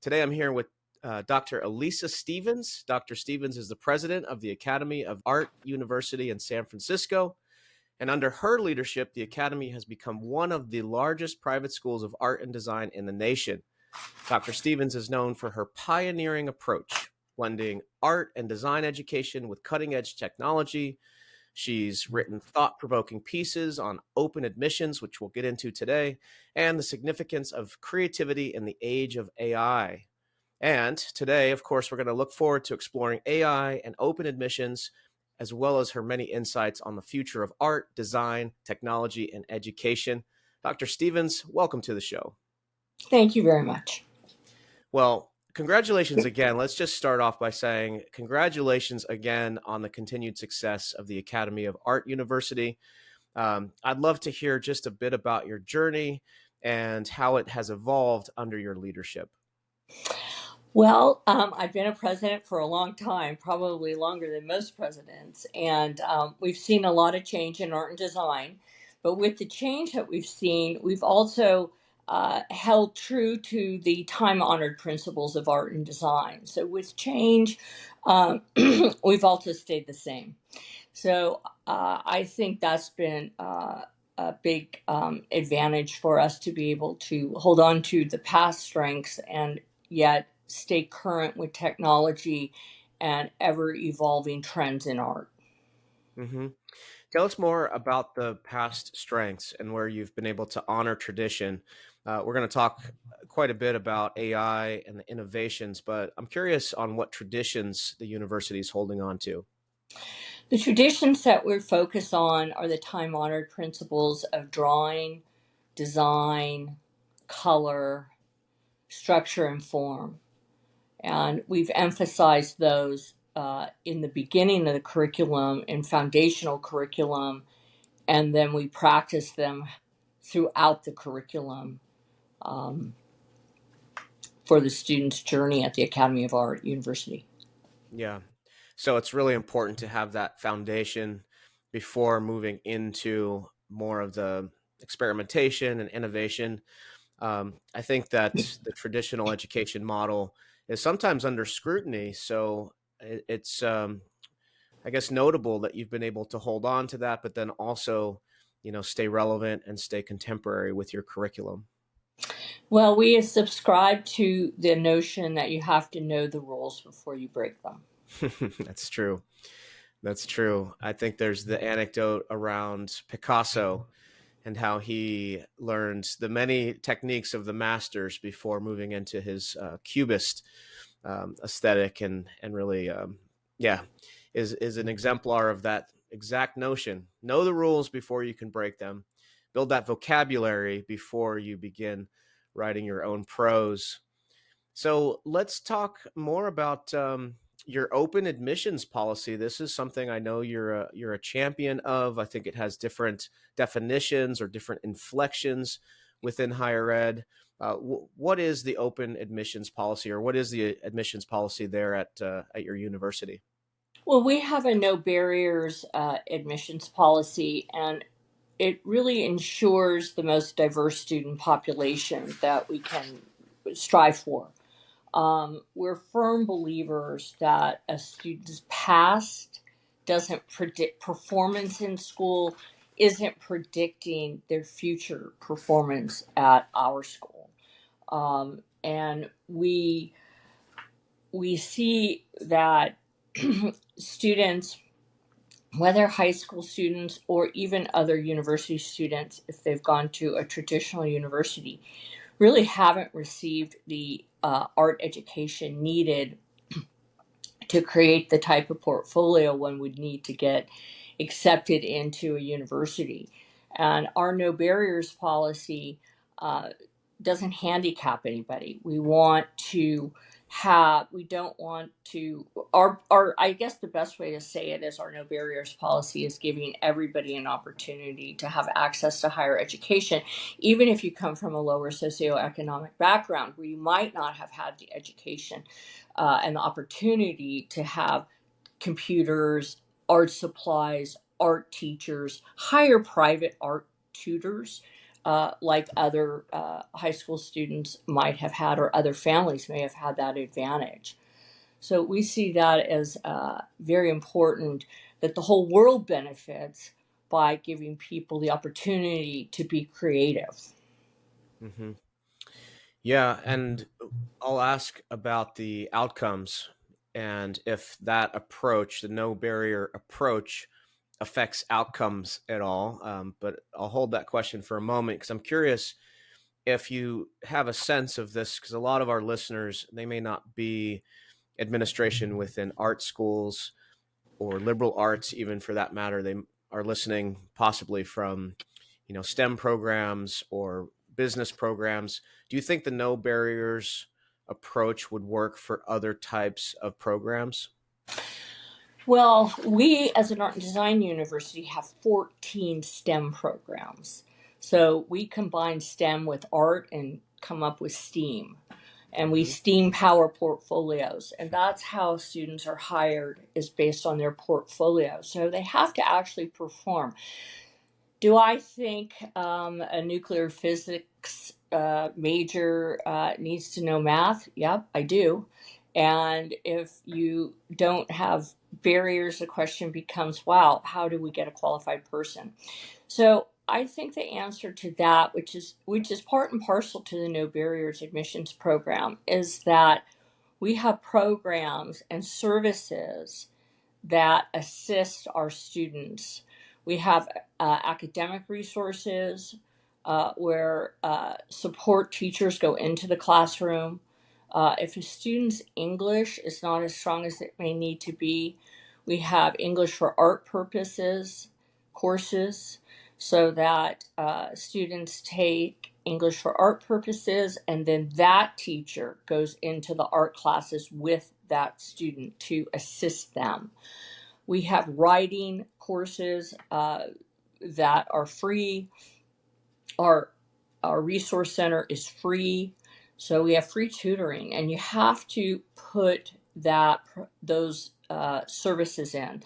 Today I'm here with Dr. Elisa Stephens. Dr. Stephens is the president of the Academy of Art University in San Francisco. And under her leadership, the Academy has become one of the largest private schools of art and design in the nation. Dr. Stephens is known for her pioneering approach, blending art and design education with cutting edge technology. She's written thought provoking pieces on open admissions, which we'll get into today, and the significance of creativity in the age of AI. And today, of course, we're going to look forward to exploring AI and open admissions, as well as her many insights on the future of art, design, technology, and education. Dr. Stephens, welcome to the show. Thank you very much. Well, congratulations again. Let's just start off by saying congratulations again on the continued success of the Academy of Art University. I'd love to hear just a bit about your journey and how it has evolved under your leadership. Well, I've been a president for a long time, probably longer than most presidents, and we've seen a lot of change in art and design. But with the change that we've seen, we've also held true to the time-honored principles of art and design. So with change, we've also stayed the same. So I think that's been a big advantage for us to be able to hold on to the past strengths and yet stay current with technology and ever evolving trends in art. Mm-hmm. Tell us more about the past strengths and where you've been able to honor tradition. We're going to talk quite a bit about AI and the innovations, but I'm curious on what traditions the university is holding on to. The traditions that we're focused on are the time honored principles of drawing, design, color, structure, and form. And we've emphasized those in the beginning of the curriculum and foundational curriculum, and then we practice them throughout the curriculum um, for the student's journey at the Academy of Art University. Yeah. So it's really important to have that foundation before moving into more of the experimentation and innovation. I think that the traditional education model is sometimes under scrutiny. So it's, I guess, notable that you've been able to hold on to that, but then also, stay relevant and stay contemporary with your curriculum. Well, we subscribe to the notion that you have to know the rules before you break them. That's true. That's true. I think there's the anecdote around Picasso and how he learned the many techniques of the masters before moving into his cubist aesthetic, and really, yeah, is an exemplar of that exact notion. Know the rules before you can break them. Build that vocabulary before you begin writing your own prose. So let's talk more about your open admissions policy. This is something I know you're a champion of. I think it has different definitions or different inflections within higher ed. What is the open admissions policy, or what is the admissions policy there at your university? Well, we have a no barriers admissions policy, and it really ensures the most diverse student population that we can strive for. We're firm believers that a student's past doesn't predict performance in school, isn't predicting their future performance at our school. And we see that students, whether high school students or even other university students, if they've gone to a traditional university, really haven't received the art education needed to create the type of portfolio one would need to get accepted into a university. And our no barriers policy doesn't handicap anybody. We want to we don't want to, I guess the best way to say it is our no barriers policy is giving everybody an opportunity to have access to higher education, even if you come from a lower socioeconomic background where you might not have had the education and the opportunity to have computers, art supplies, art teachers, hire private art tutors like other high school students might have had, or other families may have had that advantage. So we see that as very important, that the whole world benefits by giving people the opportunity to be creative. Hmm. Yeah, and I'll ask about the outcomes and if that approach, the no barrier approach, affects outcomes at all. But I'll hold that question for a moment because I'm curious if you have a sense of this, because a lot of our listeners, they may not be administration within art schools or liberal arts, even for that matter. They are listening possibly from, STEM programs or business programs. Do you think the no barriers approach would work for other types of programs? Well, we as an art and design university have 14 STEM programs. So we combine STEM with art and come up with STEAM. And we Hmm. STEAM power portfolios. And that's how students are hired, is based on their portfolio. So they have to actually perform. Do I think a nuclear physics major needs to know math? Yep, I do. And if you don't have barriers, the question becomes, wow, how do we get a qualified person? So I think the answer to that, which is part and parcel to the No Barriers admissions program, is that we have programs and services that assist our students. We have academic resources where support teachers go into the classroom. If a student's English is not as strong as it may need to be, we have English for art purposes courses so that students take English for art purposes, and then that teacher goes into the art classes with that student to assist them. We have writing courses that are free. Our our resource center is free, so we have free tutoring, and you have to put those services in,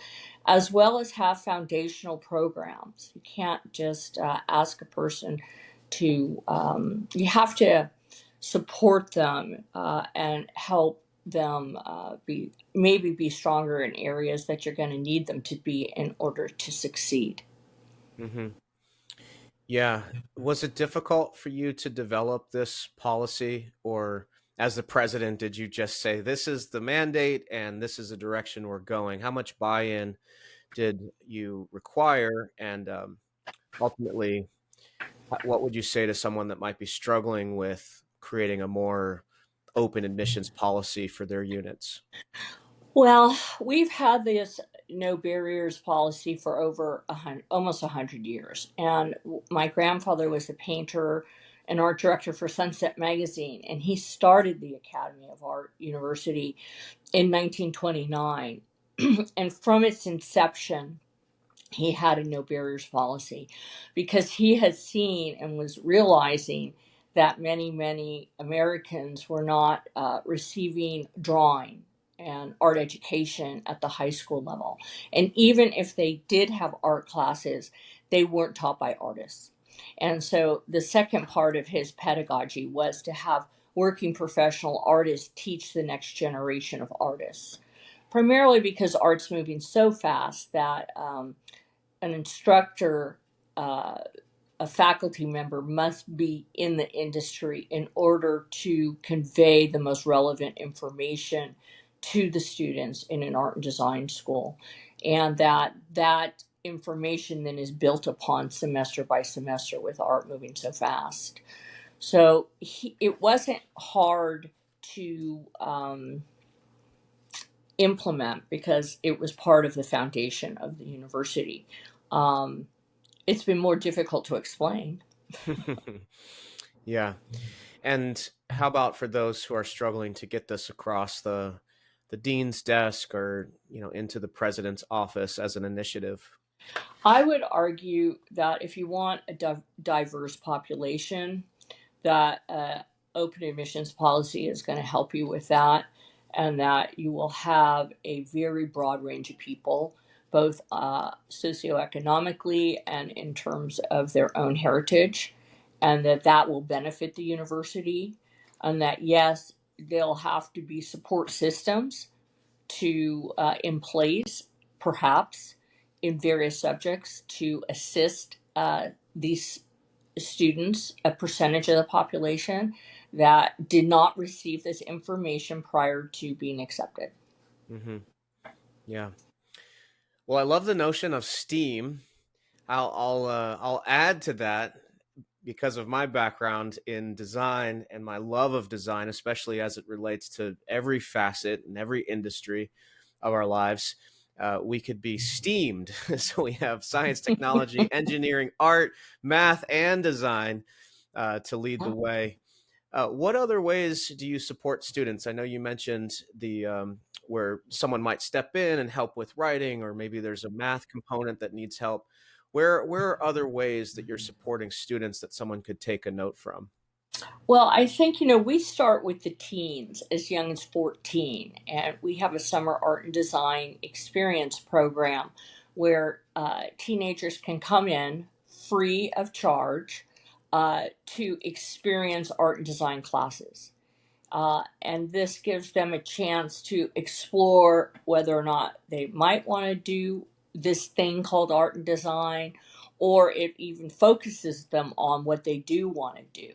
as well as have foundational programs. You can't just ask a person to. You have to support them and help them be stronger in areas that you're going to need them to be in order to succeed. Hmm. Yeah. Was it difficult for you to develop this policy, or as the president, did you just say, this is the mandate and this is the direction we're going? How much buy in did you require? And ultimately, what would you say to someone that might be struggling with creating a more open admissions policy for their units? Well, we've had this no barriers policy for over almost 100 years. And my grandfather was a painter and art director for Sunset Magazine, and he started the Academy of Art University in 1929. And from its inception, he had a no barriers policy because he had seen and was realizing that many Americans were not receiving drawing and art education at the high school level. And even if they did have art classes, they weren't taught by artists. And so the second part of his pedagogy was to have working professional artists teach the next generation of artists, primarily because art's moving so fast that an instructor, uh, a faculty member must be in the industry in order to convey the most relevant information to the students in an art and design school. And that information then is built upon semester by semester with art moving so fast. So it wasn't hard to implement because it was part of the foundation of the university. Um, it's been more difficult to explain. Yeah. And how about for those who are struggling to get this across the dean's desk, or into the president's office as an initiative? I would argue that if you want a diverse population, that open admissions policy is going to help you with that, and that you will have a very broad range of people, both socioeconomically and in terms of their own heritage. and that will benefit the university, and that yes, there'll have to be support systems to in place, perhaps in various subjects, to assist these students, a percentage of the population that did not receive this information prior to being accepted. Hmm. Yeah. Well, I love the notion of STEAM. I'll add to that because of my background in design and my love of design, especially as it relates to every facet and every industry of our lives. We could be STEAMed. So we have science, technology, engineering, art, math, and design to lead the way. What other ways do you support students? I know you mentioned the where someone might step in and help with writing, or maybe there's a math component that needs help. Where are other ways that you're supporting students that someone could take a note from? Well, I think, we start with the teens as young as 14, and we have a summer art and design experience program where teenagers can come in free of charge to experience art and design classes. And this gives them a chance to explore whether or not they might want to do this thing called art and design, or it even focuses them on what they do want to do.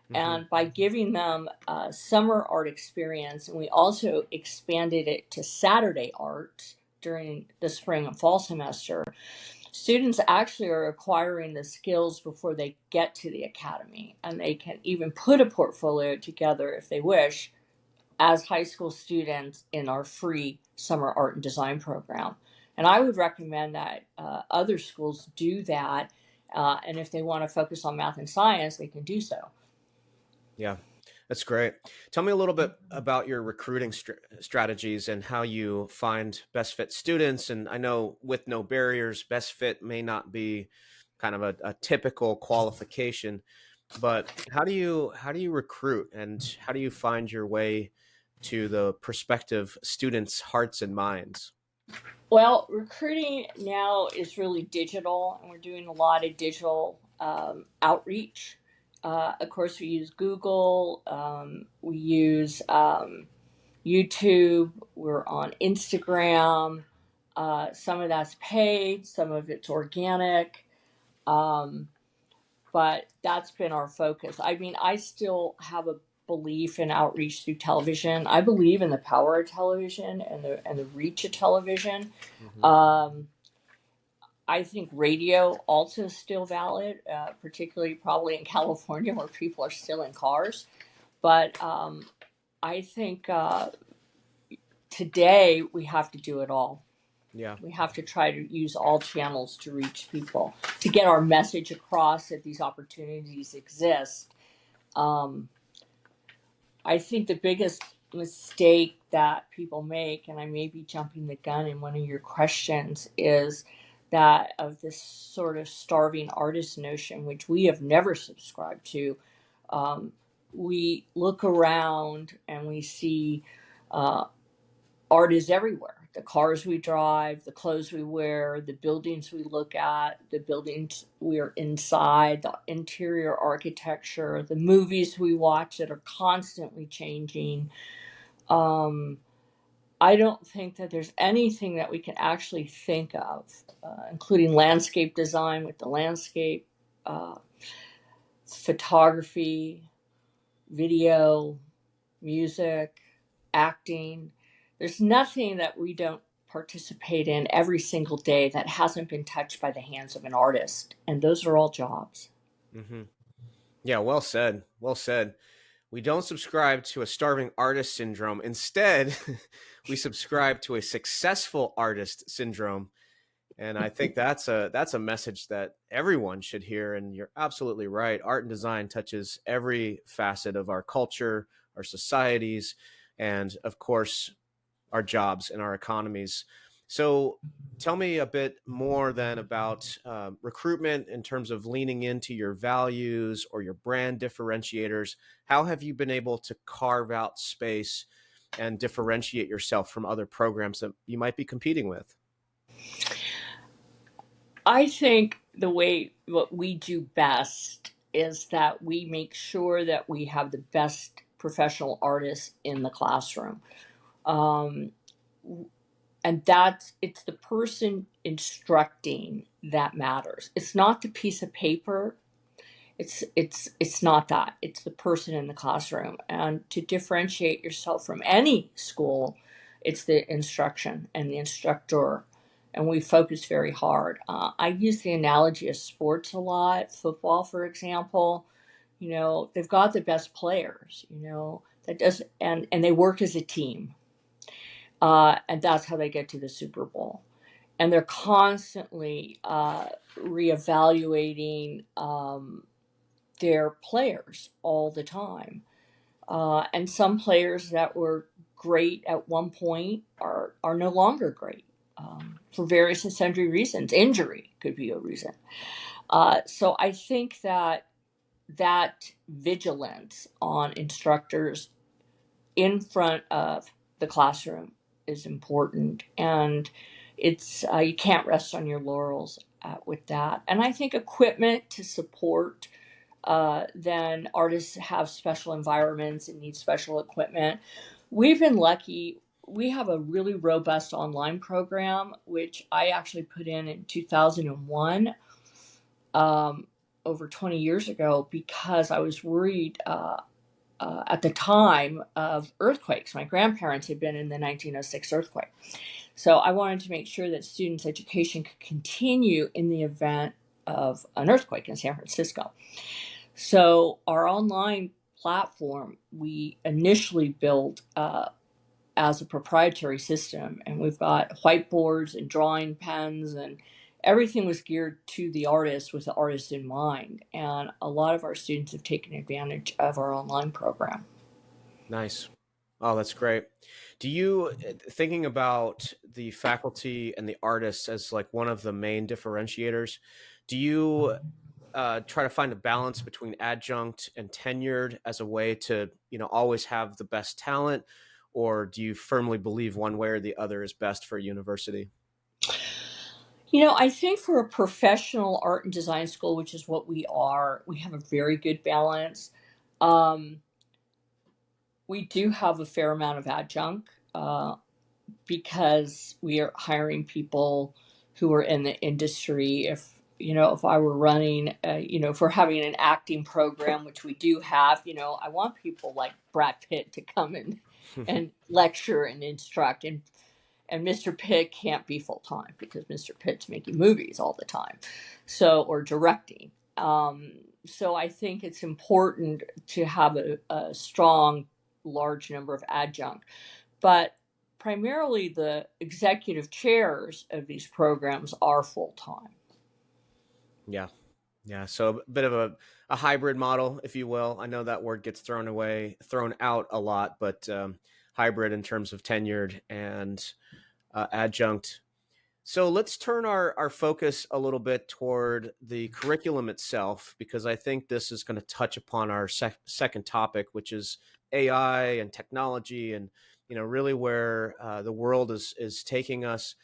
Hmm. And by giving them a summer art experience, and we also expanded it to Saturday art during the spring and fall semester, students actually are acquiring the skills before they get to the academy. And they can even put a portfolio together if they wish as high school students in our free summer art and design program. And I would recommend that other schools do that. And if they want to focus on math and science, they can do so. Yeah, that's great. Tell me a little bit about your recruiting strategies and how you find best fit students. And I know with no barriers, best fit may not be kind of a typical qualification, but how do you recruit and how do you find your way to the prospective students' hearts and minds? Well, recruiting now is really digital, and we're doing a lot of digital outreach. Of course, we use Google, we use YouTube, we're on Instagram. Some of that's paid, some of it's organic. Um, but that's been our focus. I mean, I still have a belief in outreach through television. I believe in the power of television and the reach of television. Hmm. Um, I think radio also is still valid, particularly probably in California where people are still in cars. But I think today we have to do it all. Yeah. We have to try to use all channels to reach people, to get our message across that these opportunities exist. Um, I think the biggest mistake that people make, and I may be jumping the gun in one of your questions, is that of this sort of starving artist notion, which we have never subscribed to. Um, we look around and we see uh, art is everywhere. The cars we drive, the clothes we wear, the buildings we look at, the buildings we're inside, the interior architecture, the movies we watch that are constantly changing. Um, I don't think that there's anything that we can actually think of, including landscape design with the landscape, uh, photography, video, music, acting. There's nothing that we don't participate in every single day that hasn't been touched by the hands of an artist. And those are all jobs. Hmm. Yeah, well said. Well said. We don't subscribe to a starving artist syndrome. Instead, we subscribe to a successful artist syndrome. And I think that's a message that everyone should hear. And you're absolutely right. Art and design touches every facet of our culture, our societies, and of course, our jobs and our economies. So, tell me a bit more then about recruitment in terms of leaning into your values or your brand differentiators. How have you been able to carve out space and differentiate yourself from other programs that you might be competing with? I think the way what we do best is that we make sure that we have the best professional artists in the classroom. Um, and it's the person instructing that matters. It's not the piece of paper. It's not that. It's the person in the classroom. And to differentiate yourself from any school, it's the instruction and the instructor. And we focus very hard. I use the analogy of sports a lot. Football, for example, they've got the best players. And they work as a team, and that's how they get to the Super Bowl. And they're constantly reevaluating their players all the time. And some players that were great at one point are no longer great for various and sundry reasons. Injury could be a reason. So I think that vigilance on instructors in front of the classroom is important, and it's you can't rest on your laurels with that. And I think equipment to support. Then artists have special environments and need special equipment. We've been lucky. We have a really robust online program, which I actually put in 2001, over 20 years ago, because I was worried at the time of earthquakes. My grandparents had been in the 1906 earthquake. So I wanted to make sure that students' education could continue in the event of an earthquake in San Francisco. So our online platform, we initially built as a proprietary system, and we've got whiteboards and drawing pens, and everything was geared to the artist with the artist in mind. And a lot of our students have taken advantage of our online program. Nice. Oh, that's great. Do you, thinking about the faculty and the artists as like one of the main differentiators, do you try to find a balance between adjunct and tenured as a way to, always have the best talent, or do you firmly believe one way or the other is best for a university? I think for a professional art and design school, which is what we are, we have a very good balance. Um, we do have a fair amount of adjunct because we are hiring people who are in the industry. If I were running, if we're having an acting program, which we do have, I want people like Brad Pitt to come in and lecture and instruct. And Mr. Pitt can't be full time because Mr. Pitt's making movies all the time, or directing. So I think it's important to have a strong, large number of adjunct, but primarily the executive chairs of these programs are full time. Yeah. Yeah. So a bit of a hybrid model, if you will. I know that word gets thrown out a lot, but hybrid in terms of tenured and adjunct. So let's turn our focus a little bit toward the curriculum itself, because I think this is going to touch upon our second topic, which is AI and technology, and really where the world is taking us.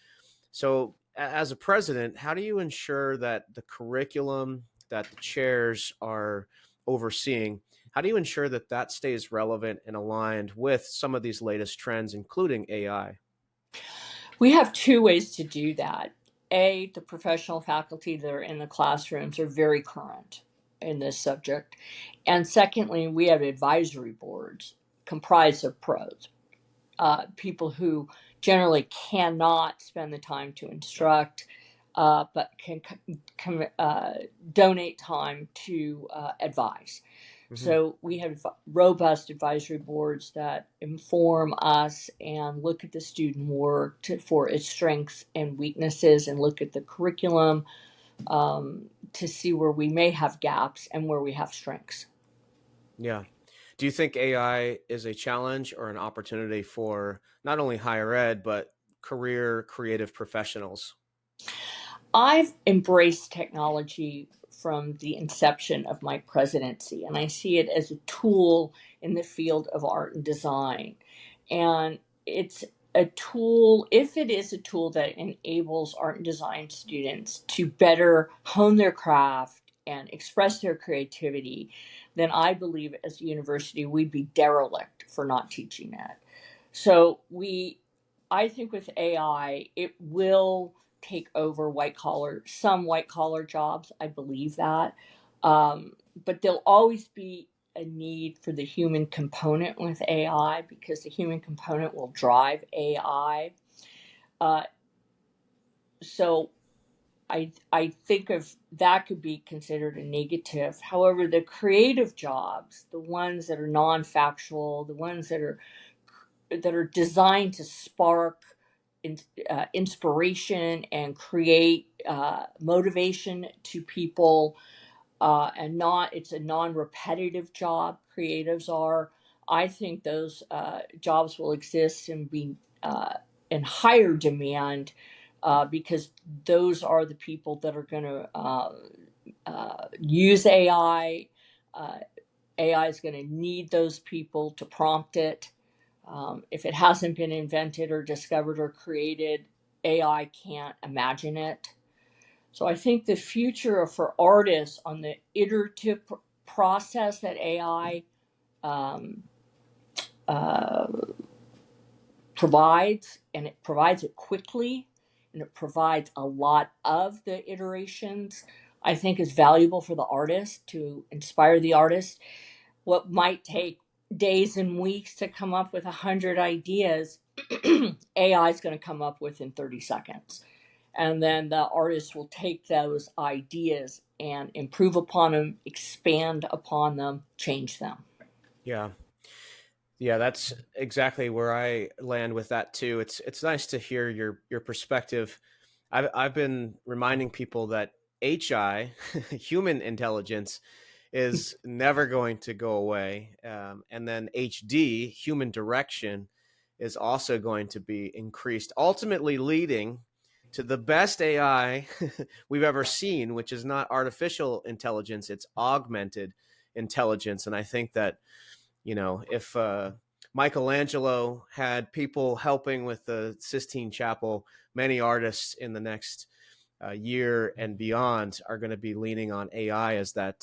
So, as a president, how do you ensure that the curriculum that the chairs are overseeing, how do you ensure that that stays relevant and aligned with some of these latest trends, including AI? We have two ways to do that. The professional faculty that are in the classrooms are very current in this subject. And secondly, we have advisory boards comprised of pros, people who generally cannot spend the time to instruct, but can donate time to advise. Hmm. So we have robust advisory boards that inform us and look at the student work for its strengths and weaknesses, and look at the curriculum to see where we may have gaps and where we have strengths. Yeah. Do you think AI is a challenge or an opportunity for not only higher ed, but career creative professionals? I've embraced technology from the inception of my presidency, and I see it as a tool in the field of art and design. And it's a tool, if it is a tool that enables art and design students to better hone their craft and express their creativity, then I believe as a university we'd be derelict for not teaching that. So I think with AI, it will take over some white collar jobs. I believe that. But there'll always be a need for the human component with AI because the human component will drive AI. Uh, so I think of that could be considered a negative. However, the creative jobs, the ones that are non-factual, the ones that are designed to spark inspiration and create motivation to people, and not it's a non-repetitive job. Creatives are. I think those jobs will exist and be in higher demand because those are the people that are going to use AI. AI is going to need those people to prompt it. If it hasn't been invented or discovered or created, AI can't imagine it. So I think the future for artists on the iterative process that AI um, uh, provides, and it provides it quickly, and it provides a lot of the iterations, I think is valuable for the artist to inspire the artist. What might take days and weeks to come up with 100 ideas, AI is going to come up with in 30 seconds. And then the artist will take those ideas and improve upon them, expand upon them, change them. Yeah. Yeah, that's exactly where I land with that too. It's nice to hear your perspective. I've been reminding people that HI, human intelligence, is never going to go away, and then HD, human direction, is also going to be increased, ultimately leading to the best AI we've ever seen, which is not artificial intelligence; it's augmented intelligence. And I think that if Michelangelo had people helping with the Sistine Chapel, many artists in the next year and beyond are going to be leaning on AI as that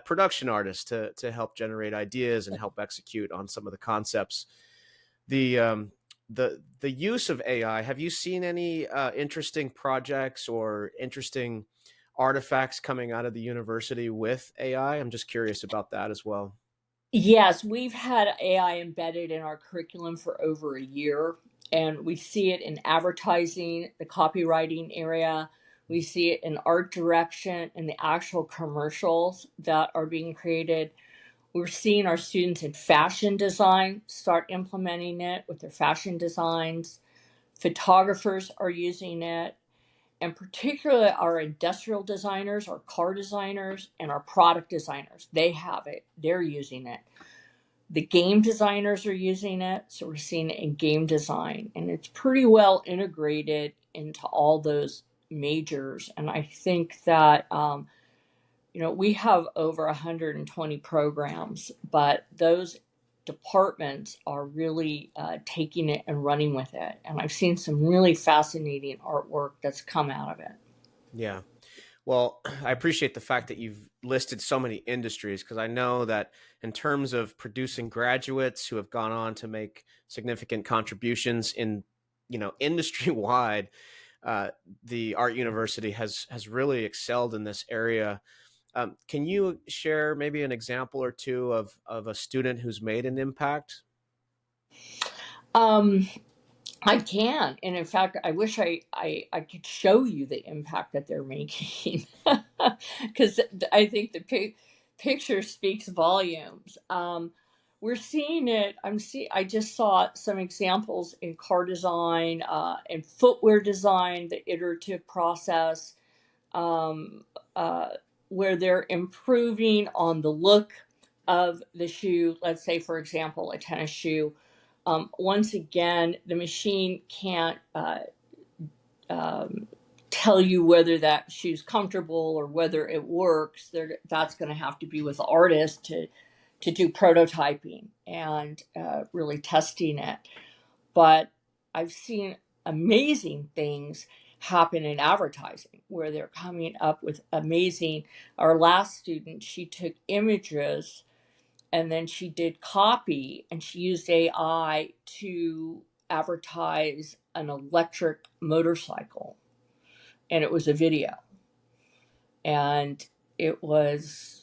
production artist to help generate ideas and help execute on some of the concepts. The the use of AI. Have you seen any interesting projects or interesting artifacts coming out of the university with AI? I'm just curious about that as well. Yes, we've had AI embedded in our curriculum for over a year, and we see it in advertising, the copywriting area. We see it in art direction and the actual commercials that are being created. We're seeing our students in fashion design start implementing it with their fashion designs. Photographers are using it, and particularly our industrial designers, our car designers, and our product designers. They have it, they're using it. The game designers are using it, so we're seeing it in game design, and it's pretty well integrated into all those majors. And I think that we have over 120 programs, but those departments are really taking it and running with it. And I've seen some really fascinating artwork that's come out of it. Yeah. Well, I appreciate the fact that you've listed so many industries because I know that in terms of producing graduates who have gone on to make significant contributions in, industry wide, uh, the art university has really excelled in this area. Can you share maybe an example or two of a student who's made an impact? Um, I can, and in fact, I wish I could show you the impact that they're making, because I think the picture speaks volumes. We're seeing it. I just saw some examples in car design, and footwear design, the iterative process, um, uh, where they're improving on the look of the shoe. Let's say, for example, a tennis shoe. Once again, the machine can't um, tell you whether that shoe's comfortable or whether it works. That's going to have to be with the artist to do prototyping and really testing it. But I've seen amazing things happen in advertising, where they're coming up with amazing. Our last student, she took images and then she did copy, and she used AI to advertise an electric motorcycle, and it was a video, and it was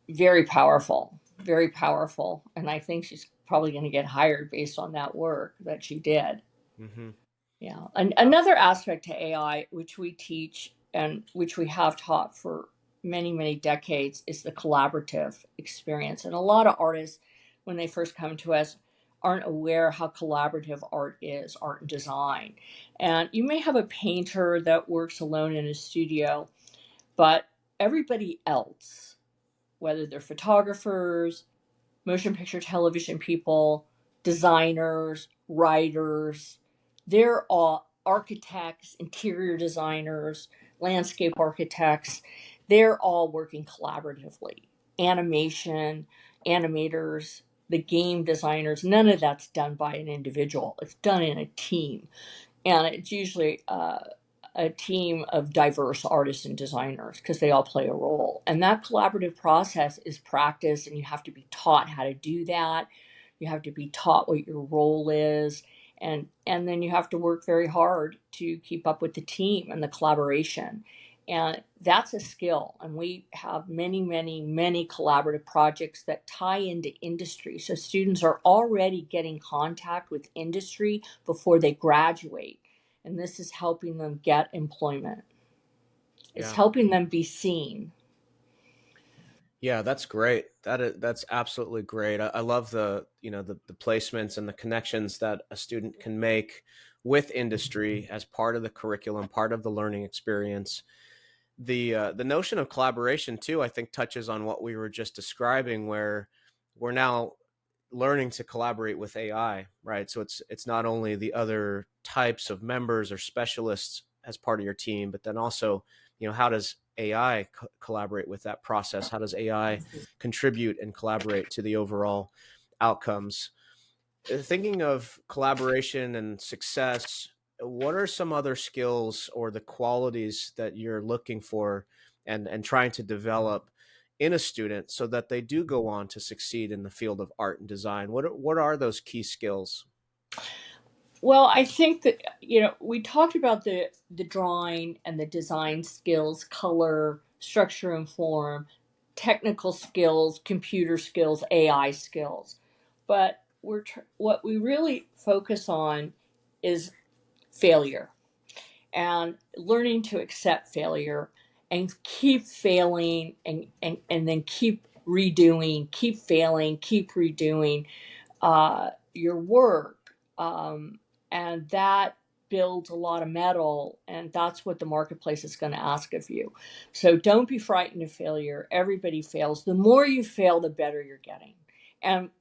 very powerful. And I think she's probably going to get hired based on that work that she did. Hmm. Yeah. Another aspect to AI, which we teach and which we have taught for many, many decades, is the collaborative experience. And a lot of artists, when they first come to us, aren't aware how collaborative art is, art and design. And you may have a painter that works alone in a studio, but everybody else, whether they're photographers, motion picture television people, designers, writers. They're all architects, interior designers, landscape architects. They're all working collaboratively. Animation, animators, the game designers, none of that's done by an individual. It's done in a team. And it's usually a team of diverse artists and designers because they all play a role. And that collaborative process is practice, and you have to be taught how to do that. You have to be taught what your role is. And then you have to work very hard to keep up with the team and the collaboration. And that's a skill. And we have many, many, many collaborative projects that tie into industry. So students are already getting contact with industry before they graduate. And this is helping them get employment. It's Yeah. helping them be seen. Yeah, that's great. That's absolutely great. I love the the placements and the connections that a student can make with industry as part of the curriculum, part of the learning experience. The notion of collaboration too, I think, touches on what we were just describing, where we're now learning to collaborate with AI, right? So it's not only the other types of members or specialists as part of your team, but then also, how does AI collaborate with that process? How does AI contribute and collaborate to the overall outcomes? Thinking of collaboration and success, what are some other skills or the qualities that you're looking for and trying to develop in a student so that they do go on to succeed in the field of art and design? What are those key skills? Well, I think that we talked about the drawing and the design skills, color, structure and form, technical skills, computer skills, AI skills. But what we really focus on is failure, and learning to accept failure and keep failing, and then keep redoing, keep failing, keep redoing your work. And that builds a lot of metal, and that's what the marketplace is going to ask of you. So don't be frightened of failure. Everybody fails. The more you fail, the better you're getting. And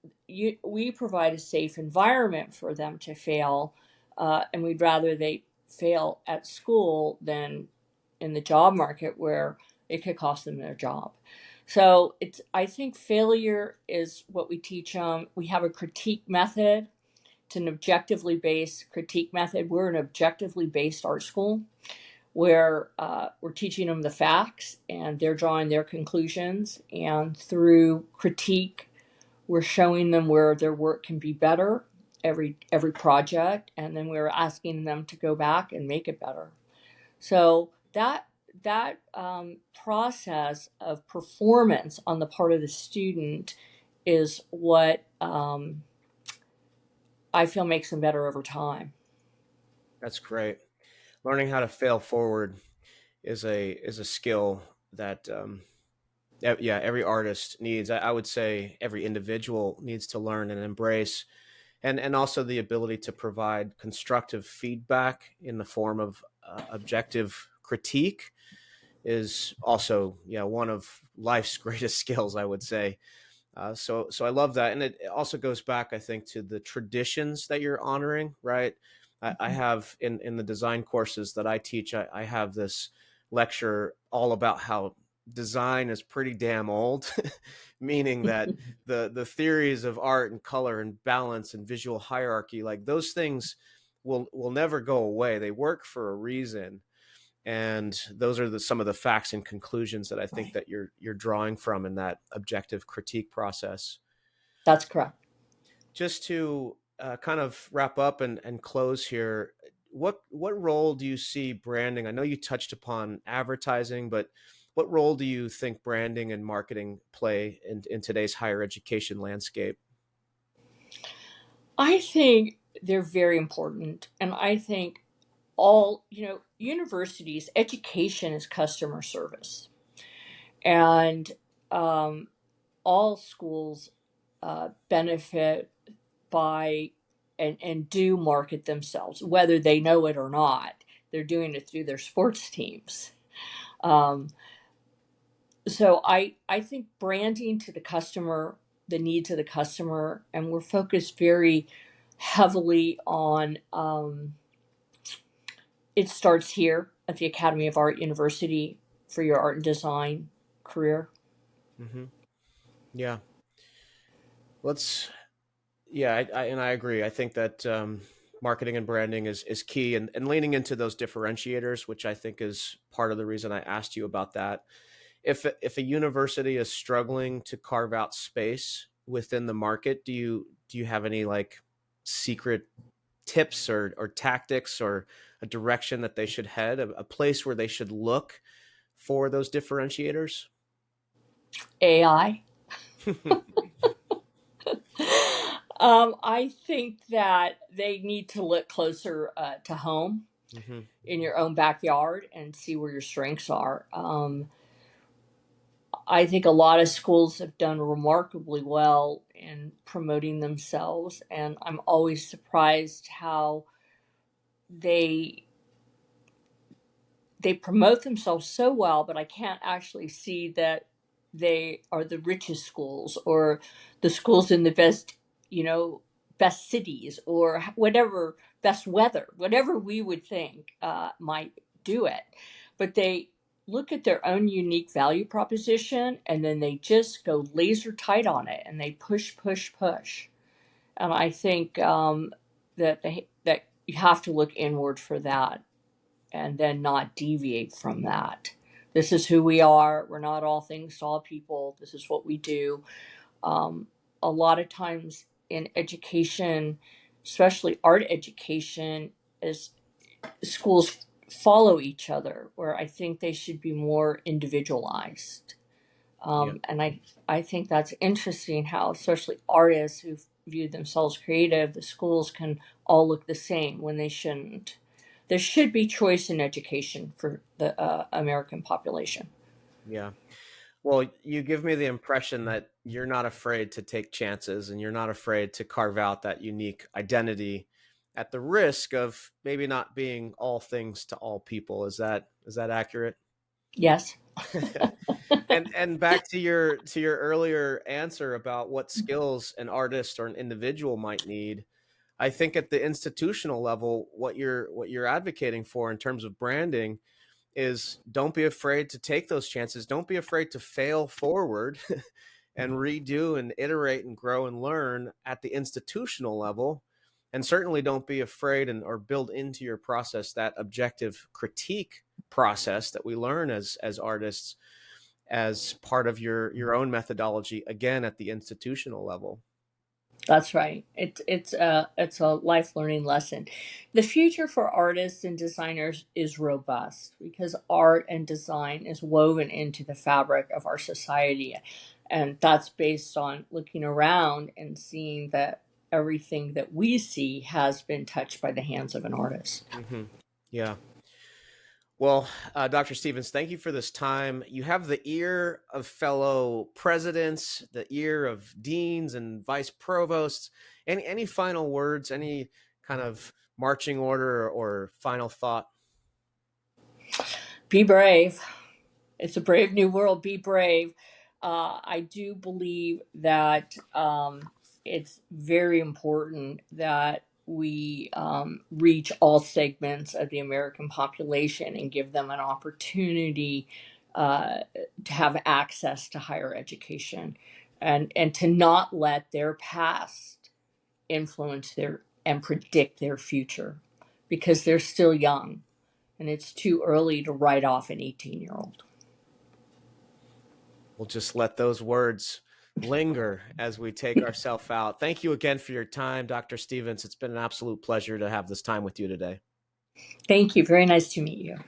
we provide a safe environment for them to fail, and we'd rather they fail at school than in the job market where it could cost them their job. So I think failure is what we teach them. We have a critique method. It's an objectively based critique method. We're an objectively based art school where we're teaching them the facts and they're drawing their conclusions. And through critique, we're showing them where their work can be better every project, and then we're asking them to go back and make it better. So that process of performance on the part of the student is what I feel makes them better over time. That's great. Learning how to fail forward is a skill that yeah, every artist needs. I would say every individual needs to learn and embrace, and also the ability to provide constructive feedback in the form of objective critique is also, yeah, one of life's greatest skills, I would say. So I love that, and it also goes back, I think, to the traditions that you're honoring, right? I have in the design courses that I teach, I have this lecture all about how design is pretty damn old, meaning that the theories of art and color and balance and visual hierarchy, like those things, will never go away. They work for a reason. And those are some of the facts and conclusions that I think Right. that you're drawing from in that objective critique process. That's correct. Just to kind of wrap up and close here, what role do you see branding? I know you touched upon advertising, but what role do you think branding and marketing play in today's higher education landscape? I think they're very important. And I think all, universities, education is customer service. And um, all schools benefit by and do market themselves, whether they know it or not. They're doing it through their sports teams. Um, so I think branding to the customer, the needs of the customer, and we're focused very heavily on. It starts here at the Academy of Art University for your art and design career. Hmm. Yeah, let's. Yeah, I agree. I think that marketing and branding is key, and leaning into those differentiators, which I think is part of the reason I asked you about that. If a university is struggling to carve out space within the market, do you have any like secret tips or tactics or a direction that they should head, a place where they should look for those differentiators? AI. I think that they need to look closer to home Hmm. in your own backyard and see where your strengths are. I think a lot of schools have done remarkably well in promoting themselves, and I'm always surprised how they they promote themselves so well, but I can't actually see that they are the richest schools or the schools in the best, you know, best cities or whatever, best weather, whatever we would think might do it. But they look at their own unique value proposition and then they just go laser tight on it and they push, push, push. And I think that you have to look inward for that and then not deviate from that. This is who we are. We're not all things to all people. This is what we do. Um, a lot of times in education, especially art education, is schools follow each other, where I think they should be more individualized. Yeah. And I think that's interesting how, especially artists who view themselves creative, the schools can all look the same when they shouldn't. There should be choice in education for the American population. Yeah. Well, you give me the impression that you're not afraid to take chances and you're not afraid to carve out that unique identity at the risk of maybe not being all things to all people. Is that accurate? Yes. And back to your earlier answer about what skills an artist or an individual might need, I think at the institutional level, what you're advocating for in terms of branding is don't be afraid to take those chances. Don't be afraid to fail forward and redo and iterate and grow and learn at the institutional level. And certainly don't be afraid or build into your process that objective critique process that we learn as artists as part of your own methodology again at the institutional level. That's right. It's a life learning lesson. The future for artists and designers is robust because art and design is woven into the fabric of our society, and that's based on looking around and seeing that everything that we see has been touched by the hands of an artist. Hmm. Yeah. Well, Dr. Stevens, thank you for this time. You have the ear of fellow presidents, the ear of deans and vice provosts. Any final words? Any kind of marching order or final thought? Be brave. It's a brave new world. Be brave. I do believe that it's very important that we reach all segments of the American population and give them an opportunity uh, to have access to higher education, and to not let their past influence their and predict their future because they're still young and it's too early to write off an 18-year-old. We'll just let those words linger as we take ourselves out. Thank you again for your time, Dr. Stephens. It's been an absolute pleasure to have this time with you today. Thank you. Very nice to meet you.